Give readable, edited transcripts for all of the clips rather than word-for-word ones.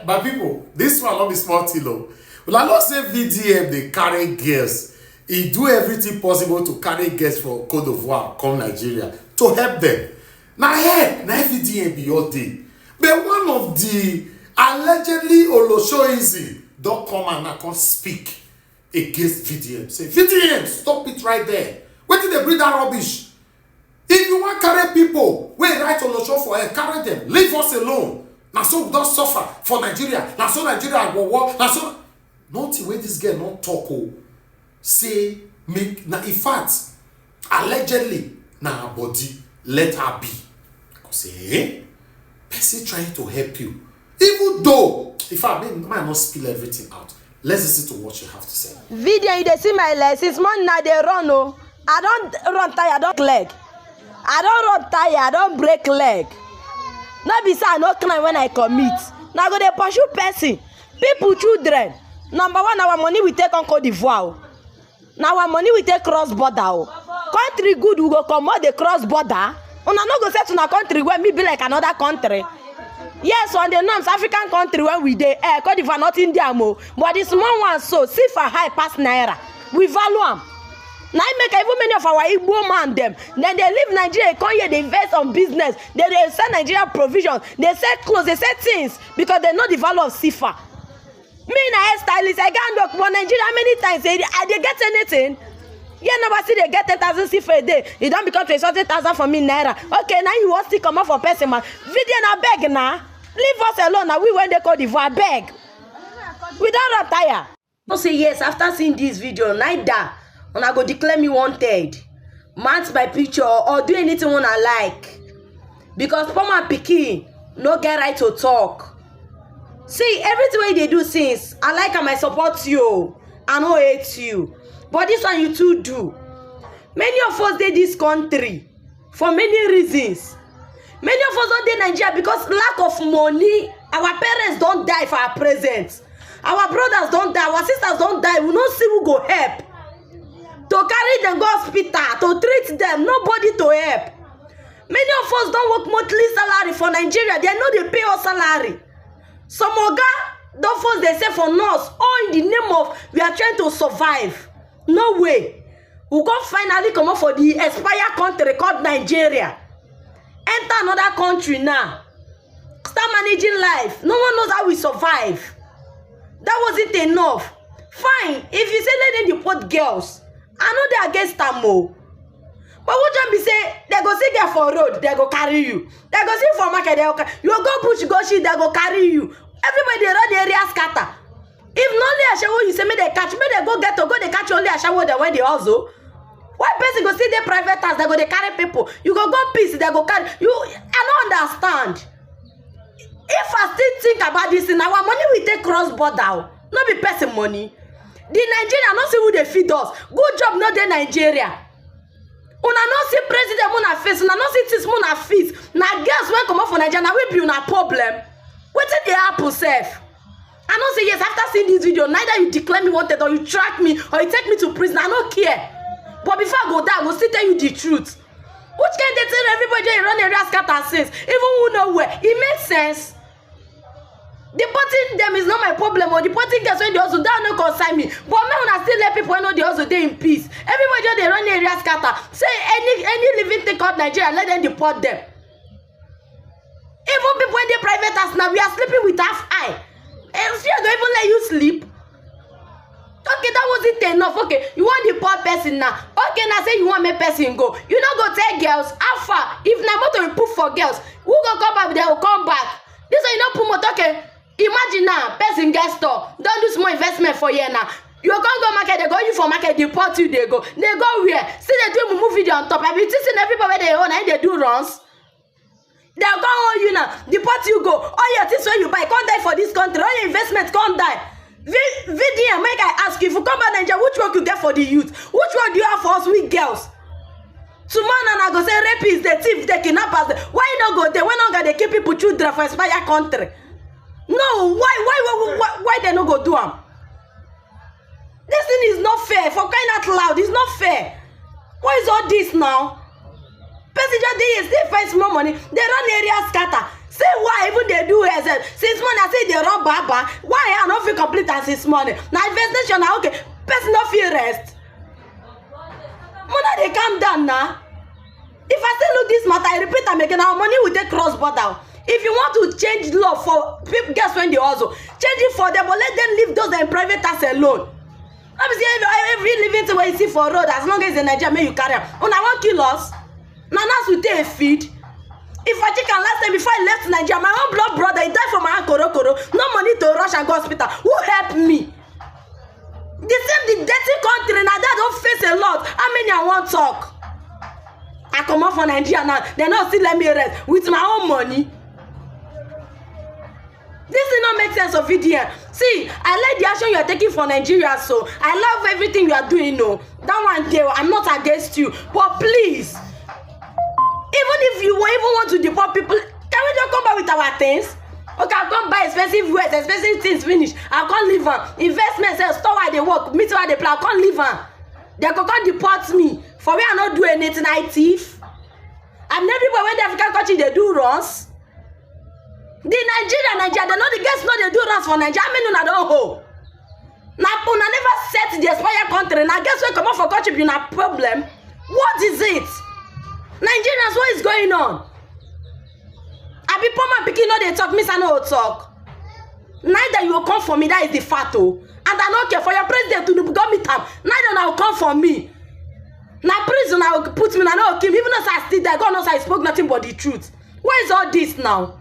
My people, this one not be small thing. Well, I not say VDM they carry girls. He do everything possible to carry girls from Cote d'Ivoire come Nigeria to help them. Now here, now VDM be your day. But one of the allegedly Oloshoizi don't come and now come speak against VDM. Say, VDM, stop it right there. Where did they bring that rubbish? If you want to carry people, we write Olosho for her, carry them. Leave us alone. Now so we don't suffer for Nigeria. Now so Nigeria go war. Now so nothing where this girl not talk. Oh, say make now in fact allegedly now her body let her be. I say, person trying to help you. Even though if I might not spill everything out. Let's listen to what you have to say. Video you dey see my leg since morning I dey run oh. I don't run tire, I don't leg. I don't run tire, I don't break leg. Not be say I no climb when I commit. Now go dey pursue person. People, children. Number one, our money we take on Cote d'Ivoire. Now our money we take cross border. Country good we go comot the cross border. Una no go set una country where me be like another country. Yes, on the norms, African country where we dey Cote d'Ivoire, not India mo. But the small ones so see for high pass naira. We value them. Now make even many of our Igbo man them. Then they leave Nigeria, come here, they invest on business. They sell Nigeria provisions. They sell clothes, they sell things because they know the value of CFA. Me na hairstylist, I can't look for Nigeria how many times they get anything. Yeah, never see they get 10,000 CFA a day. It don't become 20,000 for me naira. Okay, now you want to come out for person man. Video na beg na. Leave us alone now. We when they Cote d'Ivoire beg. We don't retire. No say yes after seeing this video, neither. And I go declare me wanted, match my picture or do anything when I like. Because Poma Pikin no get right to talk. See, everything way they do since I like and I support you. I no hate you. But this one you too do. Many of us dey this country for many reasons. Many of us don't dey Nigeria because lack of money. Our parents don't die for our present. Our brothers don't die. Our sisters don't die. We don't see who go help. To carry them go hospital, to treat them, nobody to help. Many of us don't work monthly salary for Nigeria. They know they pay us salary. Some oga don't force they say for nurse, all in the name of we are trying to survive. No way. We can finally come up for the expired country called Nigeria. Enter another country now. Start managing life. No one knows how we survive. That wasn't enough. Fine, if you say let them deport girls, I know they against them more. But what you be say, they go see girl for road, they go carry you. They go see for market, they go carry you. Go push, go shit, they go carry you. Everybody they run the area scatter. If not only a shower you say me they catch, me they go get to go they catch only a shower they when they also. Why person go see their private house, they go they carry people. You go peace, they go carry you. I don't understand. If I still think about this in our money we take cross border, not be person money. The Nigeria not see who they feed us. Good job not the Nigeria. Una not see president una face, una not see this una feet. Now girls when come up for Nigeria, now we be una problem. What did they happen self? I don't say yes after seeing this video, neither you declare me wanted or you track me or you take me to prison. I don't care. But before I go down, I will still tell you the truth. Which can they tell everybody they run area scatter since? Even who know where? It makes sense. Deporting them is not my problem, or deporting girls when they also don't no concern me. But me when I still let people know they also dey in peace. Everybody just they run area scatter. Say any living thing called Nigeria, let them deport them. Even people in the private house now, we are sleeping with half eye. And still don't even let you sleep. Okay, that wasn't enough. Okay, you want the poor person now. Okay, now say you want me person go. You don't go tell girls how far. If na motor we put for girls, who go come back? They will come back. This one you not put motor. Okay. Imagine now, person get store, don't do small investment for you now. You can't go market, they go you for market, deport you, they go where? See they do move video on top. I be teaching everybody they own and they do runs. They'll go on you now, deport you go. All your things when you buy, can't die for this country, all your investment can't die. VDM, make I ask you, if you come back Nigeria, which work you get for the youth? Which work do you have for us with girls? Tomorrow and I go say rapists, the thief, the kidnappers. Why you not go there? When not they keep people children for inspire country? No, why they no go do them? This thing is not fair. For crying out loud, it's not fair. What is all this now? Passenger they still find small money. They run area scatter. See why even they do as since morning I say they run baba. Why I not feel complete as this morning? Now investigation now okay. Person not feel rest. Mona they calm down now. If I still look this matter, I repeat am again. Our money will take cross border. If you want to change law for people, guess when they also change it for them, but let them leave those in private tax alone. Obviously, every living to where you see for road, as long as in Nigeria, may you carry on. I want kill us. Now that's we take a feed. If I check and last time before I left Nigeria, my own blood brother, he died from my koro. No money to rush and go hospital. Who helped me? The same, the dirty country now that don't face a lot. How many I want talk? I come out from Nigeria now. They not still let me rest with my own money. This does not make sense of VDM. See, I like the action you are taking for Nigeria, so I love everything you are doing. No, that one there, I'm not against you, but please, even if you even want to deport people, can we just come back with our things? Okay, I'll come buy expensive wares, expensive things finish. I'll come leave them. Investment sales, store where they work, meet where they play. I'll come leave them. They can come deport me for me. I not do anything. I thief. And everybody when the African country they do runs. The Nigeria, they know the guys know they do runs for Nigeria. I mean, I don't hold. Now, I never set the aspire country. Now, guess what? Come out for country, you have problem. What is it? Nigerians, what is going on? I be poor man picking no they talk, miss I know talk. Neither you will come for me, that is the fact. And I don't care for your president to go meet him. Neither now will come for me. Now prison I will put me, I know kill me. Even though I still there, God knows I spoke nothing but the truth. Where is all this now?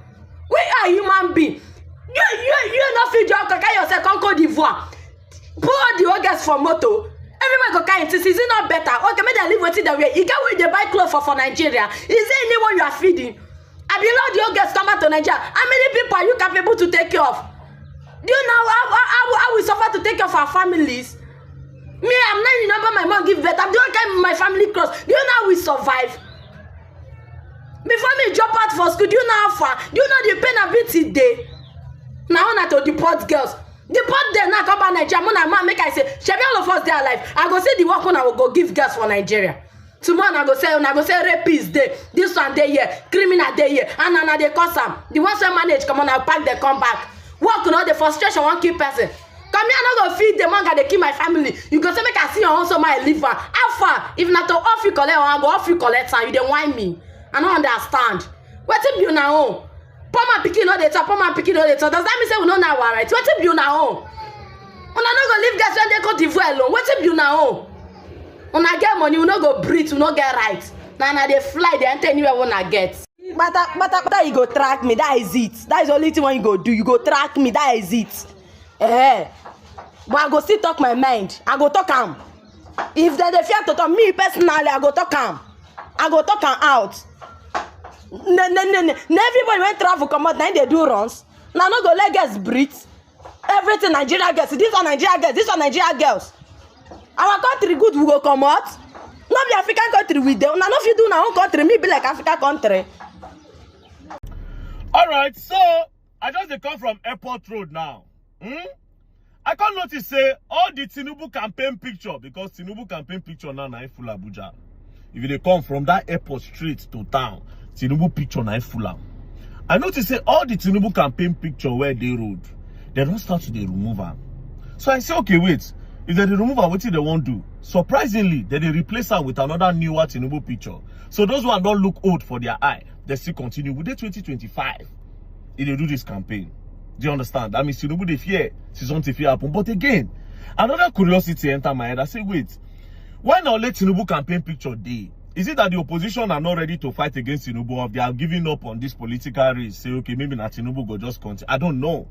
We are human beings. You not feel your carry yourself on Côte d'Ivoire. Pour the August for moto. Everybody go carry it. Is it not better? Okay, make them live with it that way. You get where they buy clothes for Nigeria. Is there anyone you are feeding? I belong the August come out to Nigeria. How many people are you capable to take care of? Do you know how we suffer to take care of our families? Me, I'm not remember my mom give birth. I'm the only kind my family cross. Do you know how we survive? Before me drop out for school, do you know how far? Do you know the pain of it today? Now I want to deport girls. Deport them now come back Nigeria. Man, make I say, shall all of us there alive? I go say the work when I will go give girls for Nigeria. Tomorrow I go say rapist day. This one day here, criminal day here, and now they cause them. The ones who manage come on, I'll pack they come back. Work you know the frustration one keep person. Come here, I'm not gonna feed them, they kill my family. You go say make I see your also my liver. How far? If not to off you collect, I go off you collect, and you don't whine me. I don't understand. What if you now? Poor man picking all the top, poor man picking all the top. Does that mean say we don't know our rights? What if you now? When I not gonna leave guys when they go d'Ivoire alone. What if you now? When I get money, we not go breathe, we not get right. Now they fly, they enter anywhere when I get. But you go track me, that is it. That is the only thing when you go do. You go track me, that is it. But I go still talk my mind. I go talk am. If they fear to talk me personally, I go talk am. I go talk am out. Everybody when travel come out, now they do runs. Now no go let girls breathe. Everything Nigeria girls. This one Nigeria girls. This one Nigeria girls. Our country good, we go come out. Not be African country with them. Now if you do our own country, me be like African country. Alright, so I just come from Airport Road now. I can't notice say all the Tinubu campaign picture, because Tinubu campaign picture now na full Abuja. If they come from that airport street to town, Tinubu picture na full am. I notice say all the Tinubu campaign picture where they road, they don't start to remove am. So I say, okay, wait. If they remove am, what do they won't do? Surprisingly, they replace am with another newer Tinubu picture. So those ones don't look old for their eye. They still continue with the 2025. If they do this campaign. Do you understand? That means Tinubu they fear something fear happen. But again, another curiosity enter my head. I say, wait, why not let Tinubu campaign picture day? Is it that the opposition are not ready to fight against Tinubu, or they are giving up on this political race? Say, okay, maybe not Tinubu go just continue. I don't know.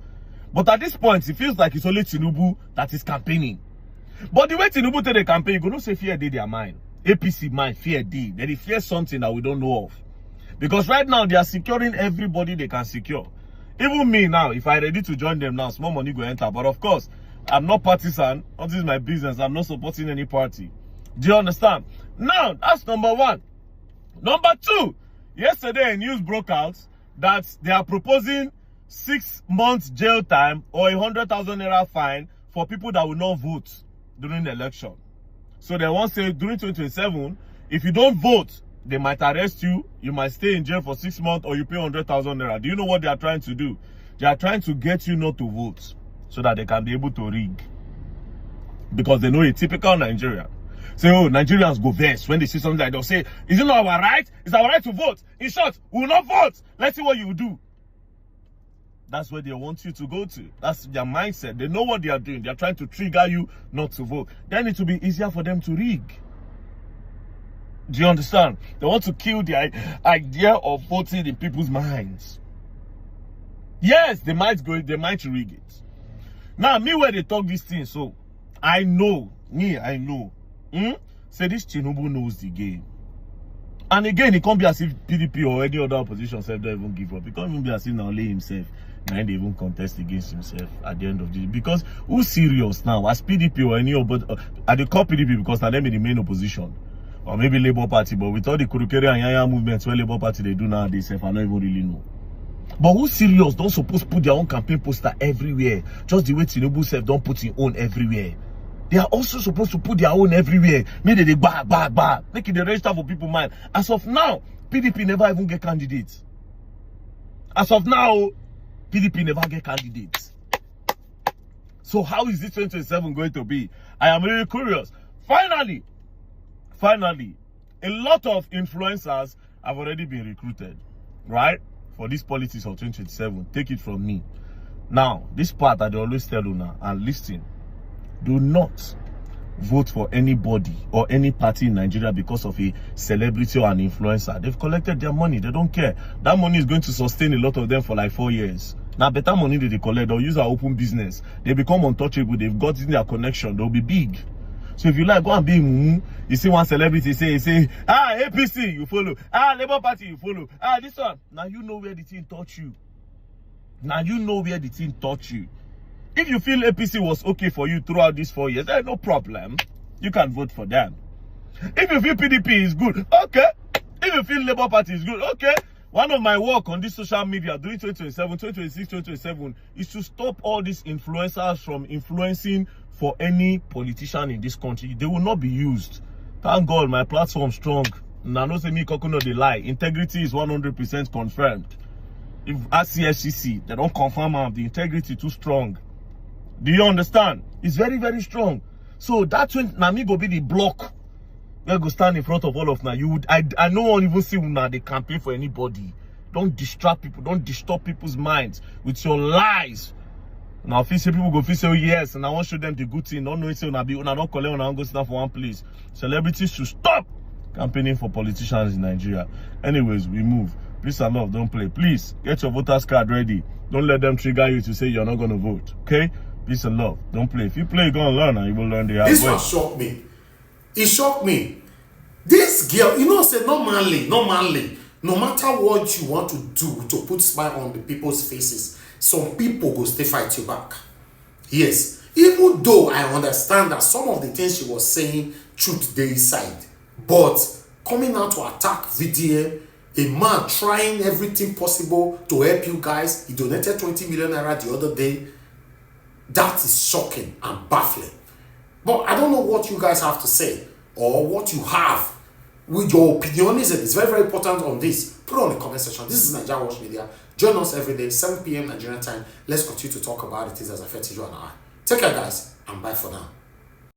But at this point, it feels like it's only Tinubu that is campaigning. But the way Tinubu take the campaign, you go not say fear day their mind. APC mind, fear day. They fear something that we don't know of. Because right now, they are securing everybody they can secure. Even me now, if I ready to join them now, small money go enter. But of course, I'm not partisan. This is my business. I'm not supporting any party. Do you understand? Now, that's number one. Number two, yesterday a news broke out that they are proposing 6 months jail time or 100,000 naira fine for people that will not vote during the election. So they want to say during 2027, if you don't vote, they might arrest you, you might stay in jail for 6 months, or you pay 100,000 naira. Do you know what they are trying to do? They are trying to get you not to vote so that they can be able to rig. Because they know a typical Nigerian. Say, oh, Nigerians go vex when they see something like that. They'll say, is it not our right? It's our right to vote. In short, we will not vote. Let's see what you do. That's where they want you to go to. That's their mindset. They know what they are doing. They are trying to trigger you not to vote. Then it will be easier for them to rig. Do you understand? They want to kill the idea of voting in people's minds. Yes, they might rig it. Now, me where they talk these things, so I know. Say this Tinubu knows the game. And again, it can't be as if PDP or any other opposition self don't even give up. It can't even be as if now only himself and they even contest against himself at the end of the day. Because who's serious now? As PDP or any other, they call PDP because now they be the main opposition. Or maybe Labour Party, but with all the Kurukere and Yaya movements where Labour Party they do nowadays, I don't even really know. But who's serious don't supposed to put their own campaign poster everywhere. Just the way Tinubu self don't put his own everywhere. They are also supposed to put their own everywhere. Maybe they bah. Make it the register for people mind. As of now, PDP never even get candidates. As of now, PDP never get candidates. So how is this 2027 going to be? I am really curious. Finally, a lot of influencers have already been recruited, right? For this politics of 2027. Take it from me. Now, this part I always tell you now, and listen. Do not vote for anybody or any party in Nigeria because of a celebrity or an influencer. They've collected their money. They don't care. That money is going to sustain a lot of them for like 4 years. Now, better money that they collect, they'll use our open business. They become untouchable. They've got in their connection. They'll be big. So if you like, go and be you see one celebrity say, APC, you follow. Labour Party, you follow. This one. Now you know where the thing touch you. If you feel APC was okay for you throughout these 4 years, there's no problem. You can vote for them. If you feel PDP is good, okay. If you feel Labour Party is good, okay. One of my work on this social media during 2027, 2026, 2027 is to stop all these influencers from influencing for any politician in this country. They will not be used. Thank God my platform strong. Now, no say me coconut they lie. Integrity is 100% confirmed. If at CFCC, they don't confirm the integrity too strong. Do you understand? It's very, very strong. So that's when Nami go be the block. We go stand in front of all of now. I no one even see now they campaign for anybody. Don't distract people. Don't disturb people's minds with your lies. Now, if people go say, oh, yes, and I want to show them the good thing. Don't know it. Una don't collect. Una don't go stand for one place. Celebrities should stop campaigning for politicians in Nigeria. Anyways, we move. Please and love, don't play. Please get your voters card ready. Don't let them trigger you to say you're not going to vote. Okay? Peace and love. Don't play. If you play, you're going to learn and you will learn the hard way. This one shocked me. It shocked me. This girl, say normally, no matter what you want to do to put smile on the people's faces, some people go stay fight you back. Yes. Even though I understand that some of the things she was saying, truth they side. But coming out to attack VDM, a man trying everything possible to help you guys, he donated 20 million naira the other day. That is shocking and baffling. But I don't know what you guys have to say or what you have with your opinion. It's very, very important on this. Put it on the comment section. This is Nigerian Watch Media. Join us every day, 7 p.m. Nigerian time. Let's continue to talk about it as affected you and I. Take care, guys, and bye for now.